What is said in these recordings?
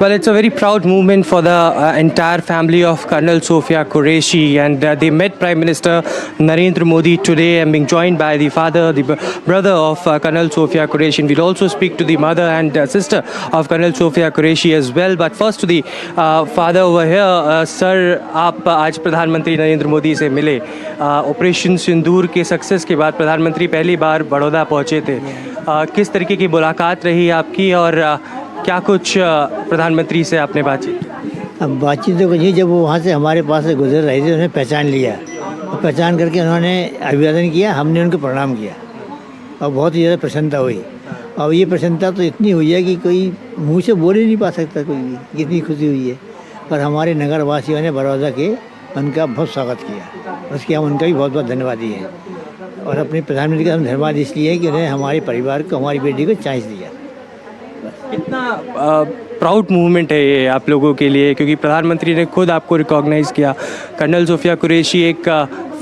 Well, it's a very proud moment for the entire family of Colonel Sofia Qureshi, and they met Prime Minister Narendra Modi today and being joined by the father, the brother of Colonel Sofia Qureshi. And we'll also speak to the mother and sister of Colonel Sofia Qureshi as well. But first to the father over here, sir, आप आज प्रधानमंत्री नरेंद्र मोदी से मिले। Operation सिंदूर के success के बाद प्रधानमंत्री पहली बार बड़ौदा पहुंचे थे। किस तरीके की मुलाकात रही आपकी और क्या कुछ प्रधानमंत्री से आपने बातचीत की? अब बातचीत तो कुछ नहीं, जब वो वहाँ से हमारे पास से गुजर रहे थे उन्हें पहचान लिया और पहचान करके उन्होंने अभिवादन किया, हमने उनको प्रणाम किया और बहुत ही ज़्यादा प्रसन्नता हुई। और ये प्रसन्नता तो इतनी हुई है कि कोई मुंह से बोल ही नहीं पा सकता कोई भी, इतनी खुशी हुई है। और हमारे नगर वासियों ने बड़ौदा के उनका बहुत स्वागत किया, उसके हम उनका भी बहुत बहुत धन्यवाद दिए। और अपने प्रधानमंत्री का हम धन्यवाद इसलिए कि उन्होंने हमारे परिवार को, हमारी बेटी को चांस दिया। कितना प्राउड मूवमेंट है ये आप लोगों के लिए, क्योंकि प्रधानमंत्री ने खुद आपको रिकॉग्नाइज़ किया। कर्नल सोफिया कुरैशी एक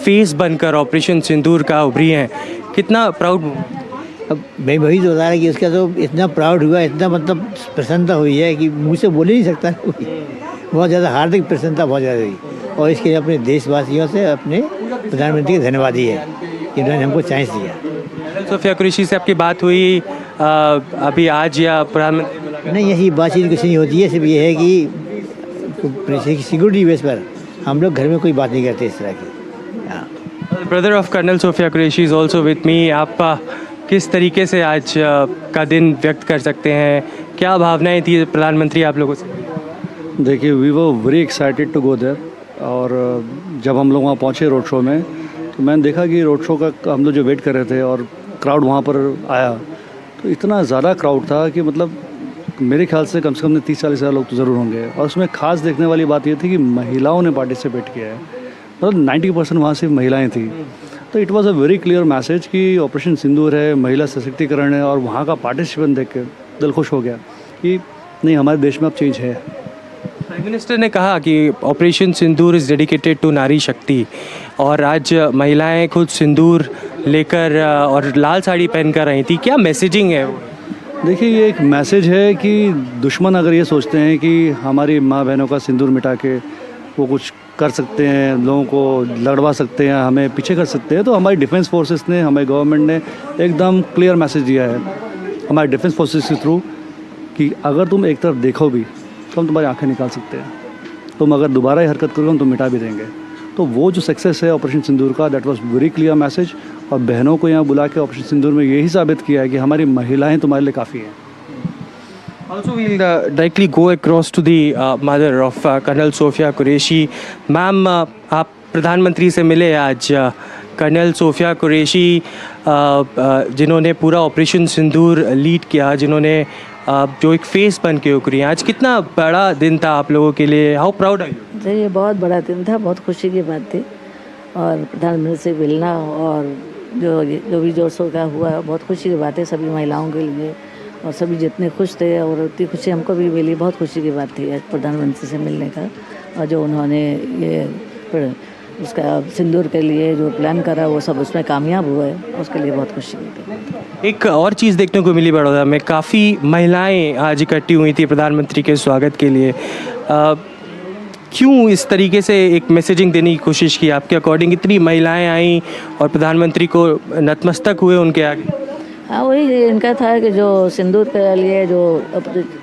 फेस बनकर ऑपरेशन सिंदूर का उभरी हैं। कितना प्राउड मूवमेंट। अब मैं वही तो बता रहा कि उसका तो इतना प्राउड हुआ, इतना मतलब प्रसन्नता हुई है कि मुँह से बोल ही नहीं सकता कोई। बहुत ज़्यादा हार्दिक प्रसन्नता बहुत ज़्यादा हुई और इसके लिए अपने देशवासियों से, अपने प्रधानमंत्री का धन्यवाद ही है कि उन्होंने हमको चांस दिया। कर्नल सोफिया कुरैशी से आपकी बात हुई अभी आज या प्रधानमंत्री? नहीं, यही बातचीत कुछ नहीं होती है, सिर्फ ये है कि सिक्योरिटी बेस पर हम लोग घर में कोई बात नहीं करते इस तरह की। हाँ, brother of colonel Sofiya Qureshi is also with me. आप किस तरीके से आज का दिन व्यक्त कर सकते हैं? क्या भावनाएं थी प्रधानमंत्री आप लोगों से? देखिए, we were very excited to go there. और जब हम लोग वहाँ पहुँचे रोड शो में, तो मैंने देखा कि रोड शो का हम लोग जो वेट कर रहे थे और क्राउड वहाँ पर आया, तो इतना ज़्यादा क्राउड था कि मतलब मेरे ख्याल से कम 30-40 हज़ार लोग तो ज़रूर होंगे। और उसमें ख़ास देखने वाली बात ये थी कि महिलाओं ने पार्टिसिपेट किया है, मतलब 90% वहाँ सिर्फ महिलाएं थी। तो it was a very clear message कि ऑपरेशन सिंदूर है, महिला सशक्तिकरण है। और वहाँ का पार्टिसिपेंट देख के दिल खुश हो गया कि नहीं, हमारे देश में अब चेंज है। प्राइम मिनिस्टर ने कहा कि operation Sindoor is dedicated to nari shakti, और आज महिलाएं खुद सिंदूर लेकर और लाल साड़ी पहनकर आई थी। क्या मैसेजिंग है वो? देखिए, ये एक मैसेज है कि दुश्मन अगर ये सोचते हैं कि हमारी माँ बहनों का सिंदूर मिटा के वो कुछ कर सकते हैं, लोगों को लड़वा सकते हैं, हमें पीछे कर सकते हैं, तो हमारी डिफेंस फोर्सेस ने, हमारी गवर्नमेंट ने एकदम क्लियर मैसेज दिया है हमारे डिफेंस फोर्सेस के थ्रू कि अगर तुम एक तरफ देखो भी तो हम तुम्हारी आंखें निकाल सकते हैं, तुम अगर दोबारा ही हरकत करोगे हम तुम मिटा भी देंगे। तो वो जो सक्सेस है ऑपरेशन सिंदूर का, that was very clear message. और बहनों को यहाँ बुला के ऑपरेशन सिंदूर में यही साबित किया है कि हमारी महिलाएं तुम्हारे लिए काफ़ी हैं। Also, we'll directly go across to the mother of Colonel Sofia Qureshi. Ma'am, आप प्रधानमंत्री से मिले आज। कर्नल सोफिया कुरैशी जिन्होंने पूरा ऑपरेशन सिंदूर लीड किया, जिन्होंने जो एक फेस बन के उभरी, आज कितना बड़ा दिन था आप लोगों के लिए? How proud are you? जी, ये बहुत बड़ा दिन था, बहुत खुशी की बात थी। और प्रधानमंत्री से मिलना और जो भी जोर शोर का हुआ, बहुत खुशी की बात है सभी महिलाओं के लिए। और सभी जितने खुश थे और उतनी खुशी हमको भी मिली। बहुत खुशी की बात थी आज प्रधानमंत्री से मिलने का। और जो उन्होंने ये उसका सिंदूर के लिए जो प्लान करा वो सब उसमें कामयाब हुआ है, उसके लिए बहुत खुशी हुई। एक और चीज़ देखने को मिली बड़ौदा में, काफ़ी महिलाएं आज इकट्ठी हुई थी प्रधानमंत्री के स्वागत के लिए। क्यों इस तरीके से एक मैसेजिंग देने की कोशिश की? आपके अकॉर्डिंग इतनी महिलाएं आई और प्रधानमंत्री को नतमस्तक हुए उनके आगे? हाँ, वही इनका था कि जो सिंदूर के लिए जो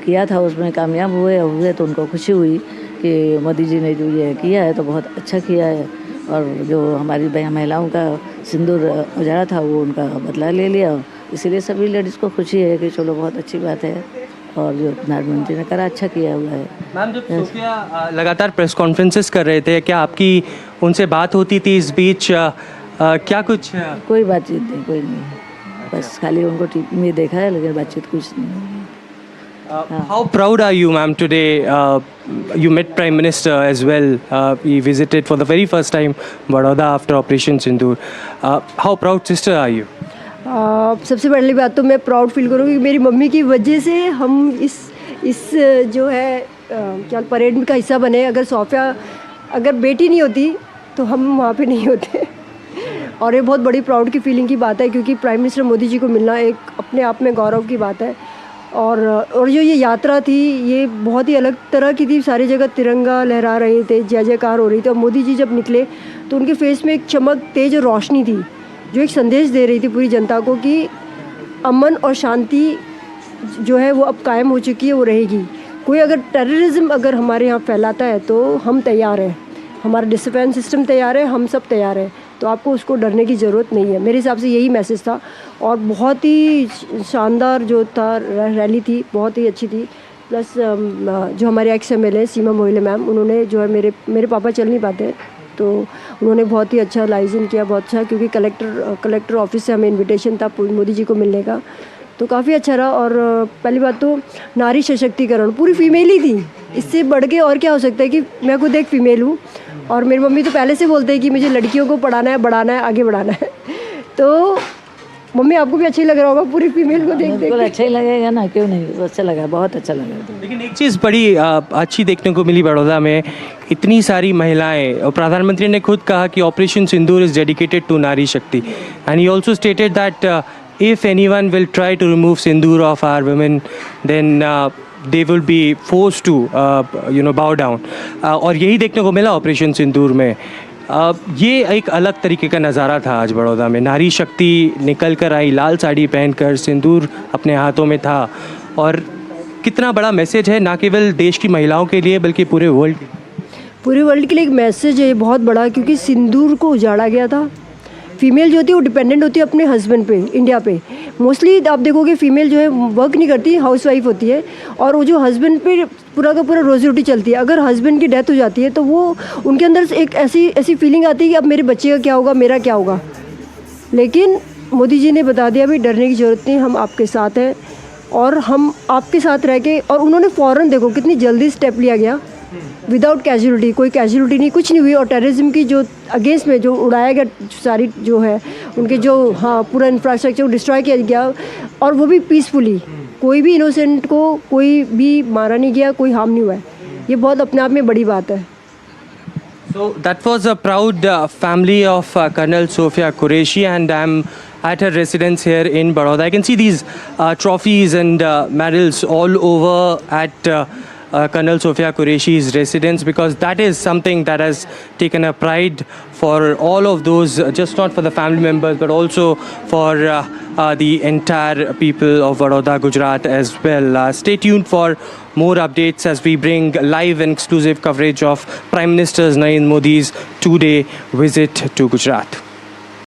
किया था उसमें कामयाब हुए तो उनको खुशी हुई कि मोदी जी ने जो ये किया है तो बहुत अच्छा किया है। और जो हमारी महिलाओं का सिंदूर उजाड़ा था वो उनका बदला ले लिया, इसीलिए सभी लेडीज़ को खुशी है कि चलो बहुत अच्छी बात है। और जो प्रधानमंत्री ने करा अच्छा किया हुआ है। मैम, जब सोफिया लगातार प्रेस कॉन्फ्रेंसेस कर रहे थे, क्या आपकी उनसे बात होती थी इस बीच? क्या कुछ? कोई बातचीत नहीं, कोई नहीं, बस खाली उनको टीवी में देखा है, लेकिन बातचीत कुछ नहीं। How proud are you, ma'am, today? You met Prime Minister as well. He visited for the very first time Baroda after Operation Sindoor. How proud sister are you? सबसे पहली बात तो मैं प्राउड फील करूँगी कि मेरी मम्मी की वजह से हम इस जो है क्या परेड का हिस्सा बने। अगर बेटी नहीं होती तो हम वहाँ पे नहीं होते। और ये बहुत बड़ी प्राउड की फीलिंग की बात है, क्योंकि प्राइम मिनिस्टर मोदी जी को मिलना एक अपने आप में गौरव की बात है। और जो ये यात्रा थी ये बहुत ही अलग तरह की थी। सारी जगह तिरंगा लहरा रहे थे, जय जयकार हो रही थी। और मोदी जी जब निकले तो उनके फेस में एक चमक, तेज और रोशनी थी जो एक संदेश दे रही थी पूरी जनता को कि अमन और शांति जो है वो अब कायम हो चुकी है, वो रहेगी। कोई अगर टेररिज्म अगर हमारे यहाँ फैलाता है तो हम तैयार हैं, हमारा डिफेंस सिस्टम तैयार है, हम सब तैयार हैं, तो आपको उसको डरने की ज़रूरत नहीं है। मेरे हिसाब से यही मैसेज था। और बहुत ही शानदार जो था रैली थी, बहुत ही अच्छी थी। प्लस जो हमारे एक्स MLA सीमा मोइले मैम, उन्होंने जो है मेरे पापा चल नहीं पाते तो उन्होंने बहुत ही अच्छा लाइजन किया, बहुत अच्छा, क्योंकि कलेक्टर ऑफिस से हमें इनविटेशन था मोदी जी को मिलने का, तो काफ़ी अच्छा रहा। और पहली बात तो नारी सशक्तिकरण, पूरी फीमेल ही थी, इससे बढ़ के और क्या हो सकता है कि मैं खुद एक फ़ीमेल हूँ और मेरी मम्मी तो पहले से बोलते हैं कि मुझे लड़कियों को पढ़ाना है, बढ़ाना है, आगे बढ़ाना है। तो मम्मी आपको भी अच्छा ही लग रहा होगा पूरी फीमेल को देख बिल्कुल अच्छा ही लगेगा ना, क्यों नहीं, अच्छा लगा, बहुत अच्छा लगा। लेकिन एक चीज़ बड़ी अच्छी देखने को मिली बड़ौदा में, इतनी सारी महिलाएं, और प्रधानमंत्री ने खुद कहा कि operation Sindoor is dedicated to nari shakti, and he also stated that if anyone will try to remove sindoor of our women, then they will be forced to bow down. और यही देखने को मिला ऑपरेशन सिंदूर में। ये एक अलग तरीके का नज़ारा था आज बड़ौदा में। नारी शक्ति निकल कर आई, लाल साड़ी पहनकर, सिंदूर अपने हाथों में था। और कितना बड़ा मैसेज है, ना केवल देश की महिलाओं के लिए बल्कि पूरे वर्ल्ड के लिए एक मैसेज है ये बहुत बड़ा, क्योंकि सिंदूर को उजाड़ा गया था। फीमेल जो होती है वो डिपेंडेंट होती है अपने हस्बैंड पे, इंडिया पे। मोस्टली आप देखोगे फीमेल जो है वर्क नहीं करती, हाउसवाइफ होती है, और वो जो हस्बैंड पे पूरा का पूरा रोजी रोटी चलती है। अगर हस्बैंड की डेथ हो जाती है तो वो उनके अंदर से एक ऐसी फीलिंग आती है कि अब मेरे बच्चे का क्या होगा, मेरा क्या होगा। लेकिन मोदी जी ने बता दिया, अभी डरने की ज़रूरत नहीं, हम आपके साथ हैं और हम आपके साथ रह के। और उन्होंने फ़ौरन, देखो कितनी जल्दी स्टेप लिया गया, विदाउट कैजुअलिटी, कोई कैजुअलिटी नहीं, कुछ नहीं हुई। और टेररिज्म की जो अगेंस्ट में जो उड़ाया गया, सारी जो है उनके जो पूरा इंफ्रास्ट्रक्चर डिस्ट्रॉय किया गया, और वो भी पीसफुली, कोई भी इनोसेंट को कोई भी मारा नहीं गया, कोई हार्म नहीं हुआ है। ये बहुत अपने आप में बड़ी बात है। So that was a proud family of Colonel Sofia Qureshi, and I'm at her residence here in Baroda. I can see these trophies and medals all over at Colonel Sofia Qureshi's residence, because that is something that has taken a pride for all of those, just not for the family members but also for the entire people of Baroda, Gujarat as well. Stay tuned for more updates as we bring live and exclusive coverage of Prime Minister Narendra Modi's two-day visit to Gujarat.